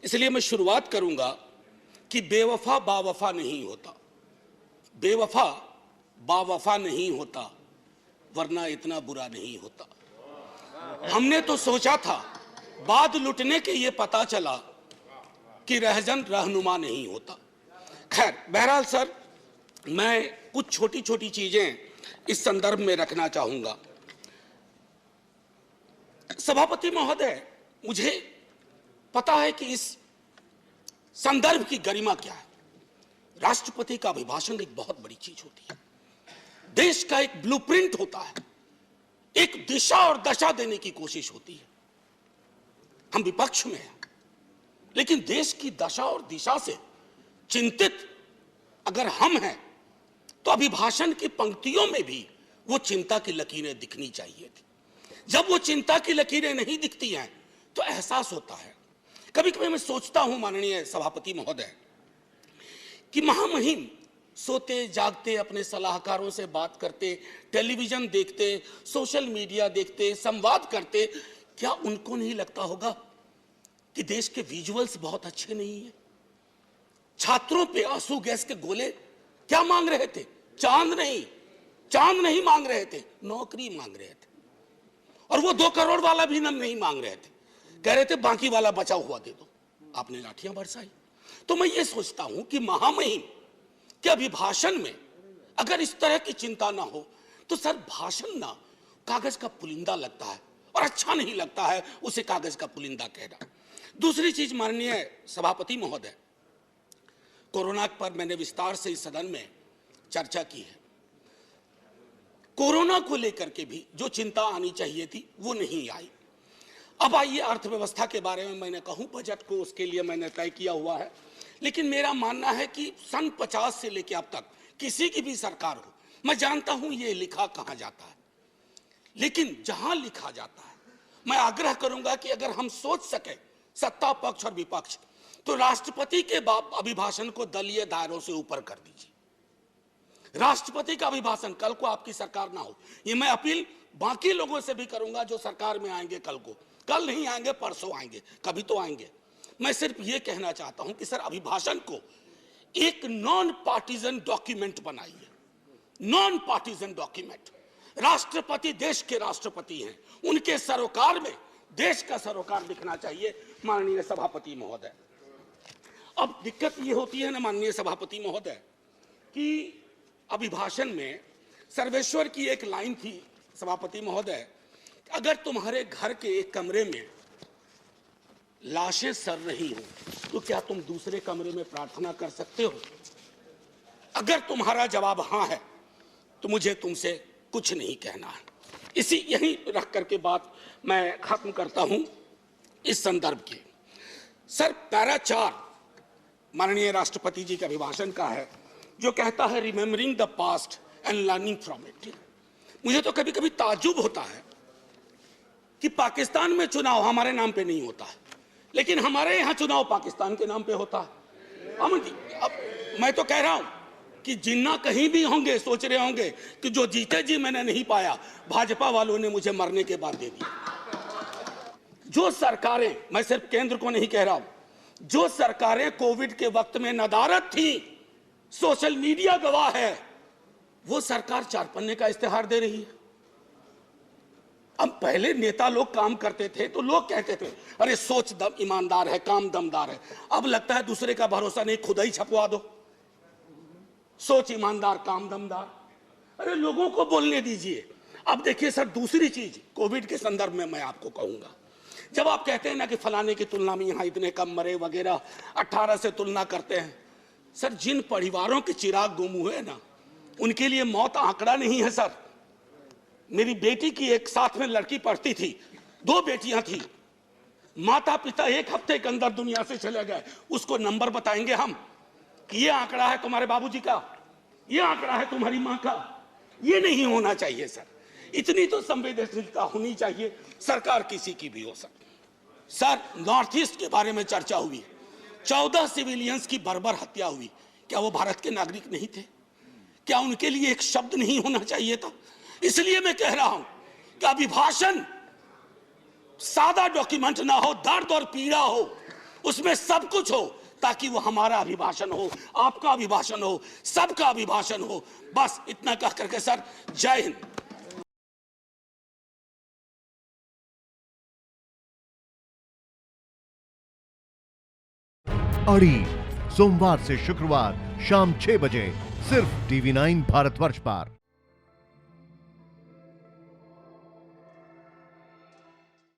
इसलिए मैं शुरुआत करूंगा कि बेवफा बावफा नहीं होता, बेवफा बावफा नहीं होता, वरना इतना बुरा नहीं होता। हमने तो सोचा था, बाद लुटने के ये पता चला कि रहजन रहनुमा नहीं होता। खैर, बहरहाल सर, मैं कुछ छोटी छोटी चीजें इस संदर्भ में रखना चाहूंगा। सभापति महोदय, मुझे पता है कि इस संदर्भ की गरिमा क्या है। राष्ट्रपति का अभिभाषण एक बहुत बड़ी चीज होती है, देश का एक ब्लूप्रिंट होता है, एक दिशा और दशा देने की कोशिश होती है। हम विपक्ष में हैं, लेकिन देश की दशा और दिशा से चिंतित अगर हम हैं तो अभिभाषण की पंक्तियों में भी वो चिंता की लकीरें दिखनी चाहिए थी। जब वो चिंता की लकीरें नहीं दिखती हैं तो एहसास होता है। कभी कभी मैं सोचता हूं माननीय सभापति महोदय कि महामहिम सोते जागते अपने सलाहकारों से बात करते, टेलीविजन देखते, सोशल मीडिया देखते, संवाद करते, क्या उनको नहीं लगता होगा कि देश के विजुअल्स बहुत अच्छे नहीं है? छात्रों पे आंसू गैस के गोले क्या मांग रहे थे? चांद नहीं मांग रहे थे, नौकरी मांग रहे थे। और वो 2 करोड़ वाला भी नहीं मांग रहे थे, कह रहे थे बाकी वाला बचा हुआ दे दो। आपने लाठियां बरसाई। तो मैं ये सोचता हूं कि महामहिम के अभिभाषण में अगर इस तरह की चिंता ना हो तो सर, भाषण ना कागज का पुलिंदा लगता है और अच्छा नहीं लगता है उसे कागज का पुलिंदा कहना। दूसरी चीज माननीय सभापति महोदय, कोरोना पर मैंने विस्तार से इस सदन में चर्चा की है। कोरोना को लेकर के भी जो चिंता आनी चाहिए थी वो नहीं आई। अब आइए अर्थव्यवस्था के बारे में मैंने कहूं, बजट को उसके लिए मैंने तय किया हुआ है, लेकिन मेरा मानना है कि सन 50 से लेकर अब तक किसी की भी सरकार हो, मैं जानता हूं ये लिखा कहां जाता है, लेकिन जहां लिखा जाता है मैं आग्रह करूंगा कि अगर हम सोच सके सत्ता पक्ष और विपक्ष, तो राष्ट्रपति के अभिभाषण को दलीय दायरों से ऊपर कर दीजिए। राष्ट्रपति का अभिभाषण, कल को आपकी सरकार ना हो, ये मैं अपील बाकी लोगों से भी करूंगा जो सरकार में आएंगे कल को, कल नहीं आएंगे परसों आएंगे, कभी तो आएंगे। मैं सिर्फ ये कहना चाहता हूं कि सर, अभिभाषण को एक नॉन पार्टीजन डॉक्यूमेंट बनाइए, नॉन पार्टीजन डॉक्यूमेंट। राष्ट्रपति देश के राष्ट्रपति हैं, उनके सरोकार में देश का सरोकार दिखना चाहिए माननीय सभापति महोदय। अब दिक्कत ये होती है ना माननीय सभापति महोदय कि अभिभाषण में सर्वेश्वर की एक लाइन थी सभापति महोदय, अगर तुम्हारे घर के एक कमरे में लाशें सड़ रही हो तो क्या तुम दूसरे कमरे में प्रार्थना कर सकते हो? अगर तुम्हारा जवाब हां है तो मुझे तुमसे कुछ नहीं कहना है। इसी यही रख करके बात मैं खत्म करता हूं इस संदर्भ की। सर, पैरा 4 माननीय राष्ट्रपति जी के अभिभाषण का है, जो कहता है remembering the past and learning from it. मुझे तो कभी कभी ताज्जुब होता है कि पाकिस्तान में चुनाव हमारे नाम पे नहीं होता है, लेकिन हमारे यहां चुनाव पाकिस्तान के नाम पे होता है। अब मैं तो कह रहा हूं कि जिन्ना कहीं भी होंगे सोच रहे होंगे कि जो जीते जी मैंने नहीं पाया, भाजपा वालों ने मुझे मरने के बाद दे दिया। जो सरकारें, मैं सिर्फ केंद्र को नहीं कह रहा हूं, जो सरकारें कोविड के वक्त में नदारद थी, सोशल मीडिया गवाह है, वो सरकार 4 पन्ने का इस्तेहार दे रही है। अब पहले नेता लोग काम करते थे तो लोग कहते थे अरे सोच दम ईमानदार है, काम दमदार है। अब लगता है दूसरे का भरोसा नहीं, खुद ही छपवा दो, सोच ईमानदार काम दमदार। अरे लोगों को बोलने दीजिए। अब देखिए सर, दूसरी चीज कोविड के संदर्भ में मैं आपको कहूंगा, जब आप कहते हैं ना कि फलाने की तुलना में यहां इतने कम मरे वगैरह, 18 से तुलना करते हैं, सर जिन परिवारों के चिराग गुम हुए ना, उनके लिए मौत आंकड़ा नहीं है सर। मेरी बेटी की एक साथ में लड़की पढ़ती थी, 2 बेटियां थी, माता पिता 1 हफ्ते के अंदर दुनिया से चले गए। उसको नंबर बताएंगे हम कि ये आंकड़ा है तुम्हारे बाबूजी का, ये आंकड़ा है तुम्हारी मां का। ये नहीं होना चाहिए सर। इतनी तो संवेदनशीलता होनी चाहिए, सरकार किसी की भी हो सकती। सर, नॉर्थ ईस्ट के बारे में चर्चा हुई, 14 सिविलियंस की बर्बर हत्या हुई। क्या वो भारत के नागरिक नहीं थे? क्या उनके लिए एक शब्द नहीं होना चाहिए था? इसलिए मैं कह रहा हूं कि अभिभाषण सादा डॉक्यूमेंट ना हो, दर्द और पीड़ा हो, उसमें सब कुछ हो, ताकि वो हमारा अभिभाषण हो, आपका अभिभाषण हो, सबका अभिभाषण हो। बस इतना कह करके सर, जय हिंद। अड़ी सोमवार से शुक्रवार शाम 6 बजे सिर्फ TV9 भारतवर्ष पर।